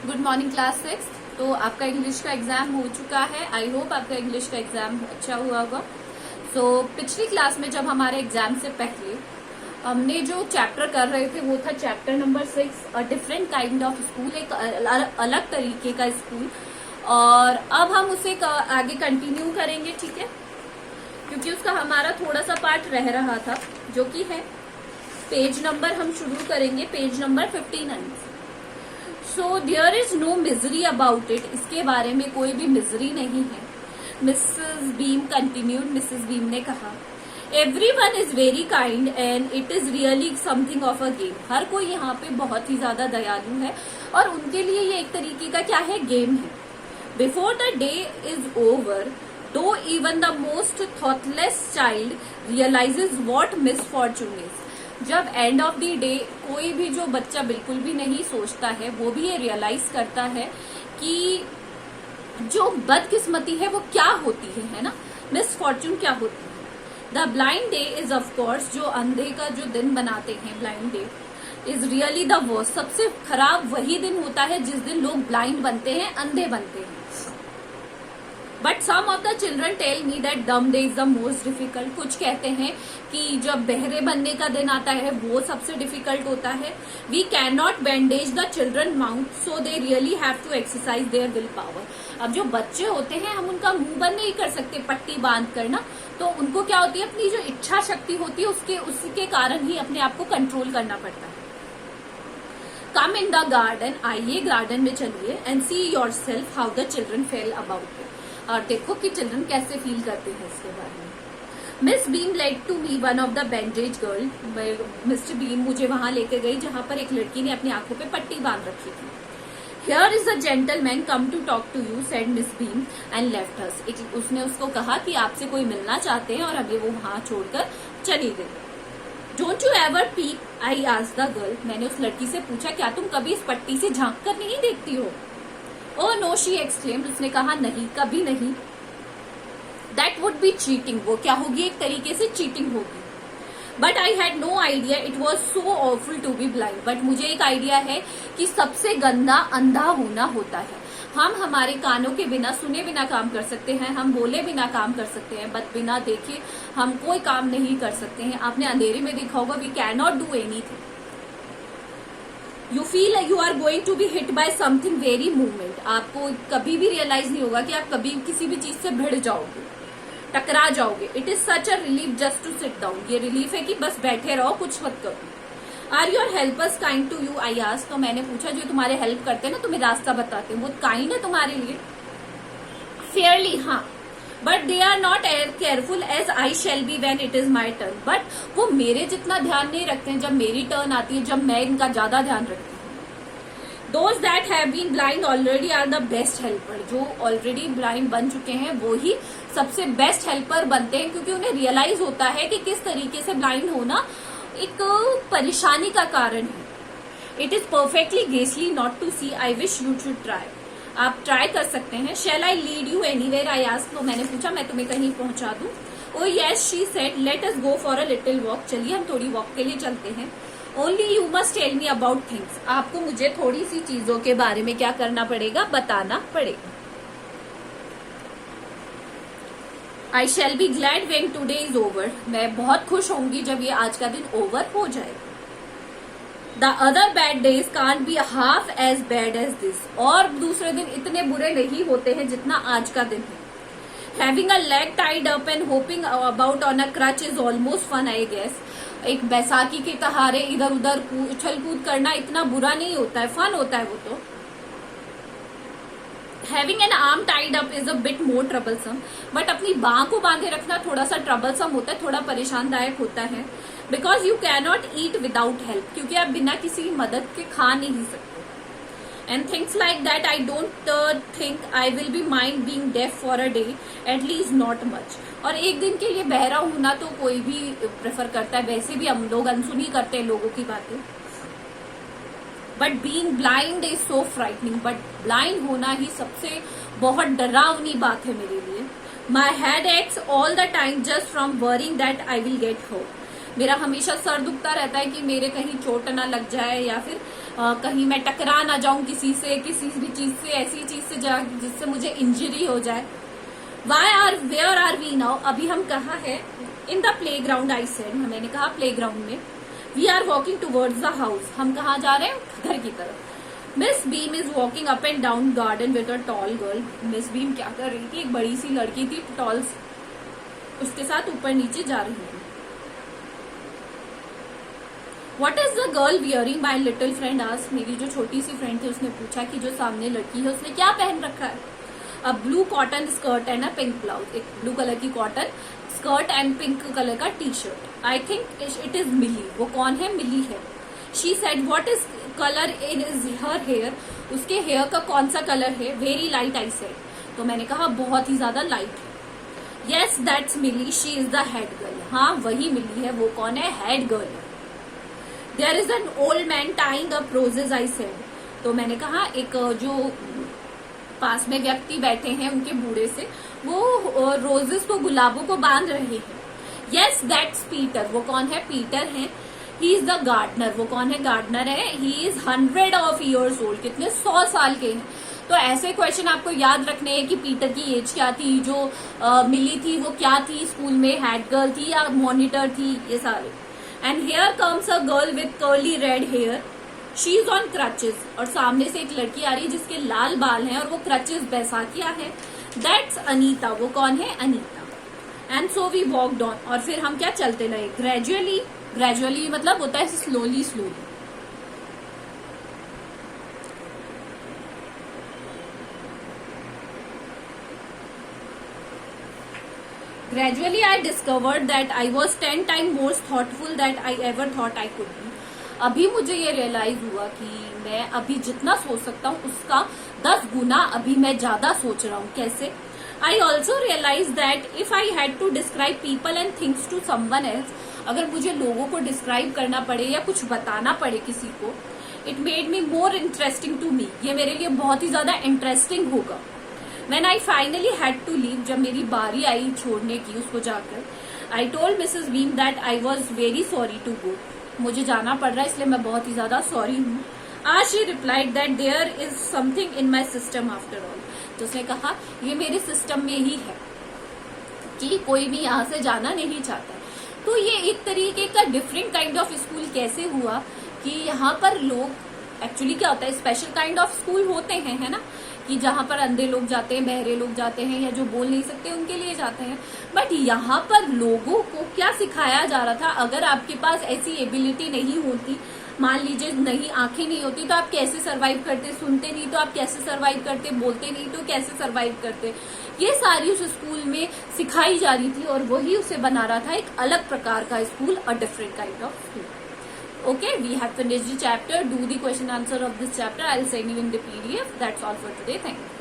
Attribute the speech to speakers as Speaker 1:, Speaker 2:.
Speaker 1: Good morning class 6। तो आपका English का एग्जाम हो चुका है। आई होप आपका इंग्लिश का एग्जाम अच्छा हुआ होगा। पिछली क्लास में जब हमारे एग्जाम से पहले हमने जो चैप्टर कर रहे थे वो था chapter number 6, a different kind of school, एक अलग तरीके का स्कूल। और अब हम उसे आगे कंटिन्यू करेंगे, ठीक है, क्योंकि उसका हमारा थोड़ा सा पार्ट रह रहा था, जो कि है पेज नंबर, हम शुरू करेंगे page number 59। So there is no misery about it, इसके बारे में कोई भी मिजरी नहीं है। Mrs Beam continued, Mrs Beam ने कहा, everyone is very kind and it is really something of a game. हर कोई यहाँ पे बहुत ही ज्यादा दयालु है और उनके लिए ये एक तरीके का क्या है, गेम है। Before the day is over, though even the most thoughtless child realises what misfortune is. जब एंड ऑफ द डे कोई भी जो बच्चा बिल्कुल भी नहीं सोचता है, वो भी ये रियलाइज करता है कि जो बदकिस्मती है वो क्या होती है ना, मिसफॉर्चून क्या होती है। The blind day is of course, जो अंधे का जो दिन बनाते हैं blind day, is really the worst. सबसे खराब वही दिन होता है जिस दिन लोग ब्लाइंड बनते हैं, अंधे बनते हैं। But some of the children tell me that dumb day is the most difficult. कुछ कहते हैं कि जब बहरे बनने का दिन आता है वो सबसे डिफिकल्ट होता है। We can not bandage the children mouth, so they really have to exercise their will power. अब जो बच्चे होते हैं हम उनका मुंह बंद नहीं कर सकते पट्टी बांध कर ना, तो उनको क्या होती है, अपनी जो इच्छा शक्ति होती है उसके कारण ही अपने आप को कंट्रोल करना पड़ता है। कम इन द गार्डन, आइए गार्डन में चलिए, and see your self how the children fail about it, और देखो कि चिल्ड्रन कैसे फील करते हैं इसके बारे में। Miss Beam led to me one of the bandage girl. Mister Beam मुझे वहां लेके गई जहां पर एक लड़की ने अपनी आंखों पे पट्टी बांध रखी थी। Here is a gentleman come to talk to you, said Miss Beam and left us. उसने उसको कहा कि आपसे कोई मिलना चाहते हैं, और अभी वो वहां छोड़कर चली गई। Don't you ever peak, I asked the girl. मैंने उस लड़की से पूछा, क्या तुम कभी इस पट्टी से झांक कर नहीं देखती हो? Oh no, she exclaimed. उसने कहा, नहीं, कभी नहीं। दैट वुड बी चीटिंग, वो क्या होगी, एक तरीके से चीटिंग होगी। But I had no idea it was so awful to be blind. But मुझे एक आइडिया है कि सबसे गंदा अंधा होना होता है। हम हमारे कानों के बिना सुने बिना काम कर सकते हैं, हम बोले बिना काम कर सकते हैं, बट बिना देखे हम कोई काम नहीं कर सकते हैं। आपने अंधेरे में देखा होगा, we can not do anything. You feel you are going to be hit by something very movement. आपको कभी भी रियलाइज नहीं होगा कि आप कभी किसी भी चीज से भिड़ जाओगे, टकरा जाओगे। It is such a relief just to sit down. ये रिलीफ है कि बस बैठे रहो, कुछ मत करो। Are your helpers kind to you, I asked. तो मैंने पूछा, जो तुम्हारे हेल्प करते हैं ना, तुम्हें रास्ता बताते हैं, वो काइंड है तुम्हारे लिए? फेयरली, हाँ, but they are not careful as I shall be when it is my turn. But वो मेरे जितना ध्यान नहीं रखते हैं जब मेरी टर्न आती है, जब मैं इनका ज्यादा ध्यान रखती हूँ। Those that have been blind already are the best helper. जो ऑलरेडी ब्लाइंड बन चुके हैं वो ही सबसे बेस्ट हेल्पर बनते हैं, क्योंकि उन्हें रियलाइज होता है कि किस तरीके से ब्लाइंड होना एक परेशानी का कारण है। इट इज परफेक्टली गेसली not to see, I wish you should try. आप ट्राई कर सकते हैं। Shall I lead you anywhere, I asked. तो मैंने पूछा, मैं तुम्हें कहीं पहुंचा दूं? Oh yes, she said, let us go for a little walk. चलिए हम थोड़ी वॉक के लिए चलते हैं। Only you must tell me about things. आपको मुझे थोड़ी सी चीजों के बारे में क्या करना पड़ेगा, बताना पड़ेगा। आई shall be glad when today is over. मैं बहुत खुश होंगी जब ये आज का दिन ओवर हो जाए। The other bad days can't be half as bad as this. और दूसरे दिन इतने बुरे नहीं होते हैं जितना आज का दिन है। Having a leg tied up and hopping about on a crutch is almost fun, I guess. एक बैसाखी के सहारे इधर उधर उछल कूद करना इतना बुरा नहीं होता है, फन होता है वो तो। Having an arm tied up is a bit more troublesome. But अपनी बाह को बांधे रखना थोड़ा सा ट्रबलसम होता है, थोड़ा परेशानदायक होता है। Because you can not eat without help, क्योंकि आप बिना किसी मदद के खा नहीं सकते। And things like that, I don't think I will be mind being deaf for a day, at least not much. और एक दिन के लिए बहरा होना तो कोई भी प्रेफर करता है, वैसे भी हम लोग अनसुनी करते हैं लोगों की बातें। But being blind is so frightening. But blind होना ही सबसे बहुत डरावनी बात है मेरे लिए। My head aches all the time just from worrying that I will get hurt. मेरा हमेशा सर दुखता रहता है कि मेरे कहीं चोट ना लग जाए या फिर कहीं मैं टकरा ना जाऊं किसी से, किसी भी चीज से, ऐसी चीज से जिससे मुझे इंजरी हो जाए। वेयर आर वी नाउ, अभी हम कहाँ है? In the playground, I said, मैंने कहा प्ले ग्राउंड में। We are walking towards the house, हम कहाँ जा रहे हैं? घर की तरफ। Miss Beam is walking up and down garden with a tall girl. Miss Beam क्या कर रही थी? एक बड़ी सी लड़की थी, टॉल, उसके साथ ऊपर नीचे जा रही थी। What is the girl wearing? My little friend asked. मेरी जो छोटी सी फ्रेंड थी उसने पूछा कि जो सामने लड़की है उसने क्या पहन रखा है? A blue cotton skirt and a pink blouse, एक ब्लू कलर की cotton skirt and pink colour का T-shirt. I think it is Milly. वो कौन है? मिली है। She said what is colour in is her hair, उसके hair का कौन सा कलर है? Very light, I said. तो मैंने कहा बहुत ही ज्यादा लाइट है। Yes that's Milly, she is the head girl. हाँ वही मिली है। वो कौन है? हेड गर्ल है। There is an old man tying up roses, I said. तो मैंने कहा एक जो पास में व्यक्ति बैठे हैं उनके बूढ़े से, वो रोजेस को, गुलाबों को बांध रहे हैं। Yes that's Peter. वो कौन है? पीटर है। He is the gardener. वो कौन है? गार्डनर है। He is 100 of years old, कितने 100 साल के हैं। तो ऐसे क्वेश्चन आपको याद रखने हैं कि पीटर की एज क्या थी, जो मिली थी वो क्या थी, स्कूल में हेड गर्ल थी या मॉनिटर थी, ये सारे। And here comes a girl with curly red hair, she is on crutches. और सामने से एक लड़की आ रही है जिसके लाल बाल हैं और वो क्रचेज बैसा किया है। दैट्स अनीता। वो कौन है? Anita. And so we walked on, और फिर हम क्या चलते रहे? ग्रेजुअली। ग्रेजुअली मतलब होता है slowly slowly. Gradually I discovered that I was 10 times more thoughtful that I ever thought I could be. अभी मुझे ये रियलाइज हुआ कि मैं अभी जितना सोच सकता हूँ उसका 10 गुना अभी मैं ज्यादा सोच रहा हूँ। कैसे? I also realized that if I had to describe people and things to someone else, अगर मुझे लोगों को डिस्क्राइब करना पड़े या कुछ बताना पड़े किसी को, it made me more interesting to me. ये मेरे लिए बहुत ही ज्यादा इंटरेस्टिंग होगा। When I finally had to leave, जब मेरी बारी आई छोड़ने की उसको जाकर, I told Mrs. Beam that I was very sorry to go. मुझे जाना पड़ रहा है इसलिए मैं बहुत ही ज्यादा सॉरी हूँ। As she replied that there is something in my system after all. तो उसने कहा ये मेरे सिस्टम में ही है कि कोई भी यहाँ से जाना नहीं चाहता। तो ये एक तरीके का डिफरेंट काइंड ऑफ स्कूल कैसे हुआ कि यहाँ पर लोग एक्चुअली क्या होता है, स्पेशल काइंड ऑफ स्कूल होते हैं, है ना, कि जहाँ पर अंधे लोग जाते हैं, बहरे लोग जाते हैं, या जो बोल नहीं सकते उनके लिए जाते हैं। बट यहाँ पर लोगों को क्या सिखाया जा रहा था? अगर आपके पास ऐसी एबिलिटी नहीं होती, मान लीजिए नहीं आंखें नहीं होती, तो आप कैसे सरवाइव करते? सुनते नहीं तो आप कैसे सरवाइव करते? बोलते नहीं तो कैसे सरवाइव करते? ये सारी उस स्कूल में सिखाई जा रही थी और वही उसे बना रहा था एक अलग प्रकार का school, a different kind of school. Okay, we have finished the chapter. Do the question answer of this chapter. I'll send you in the PDF. That's all for today. Thank you.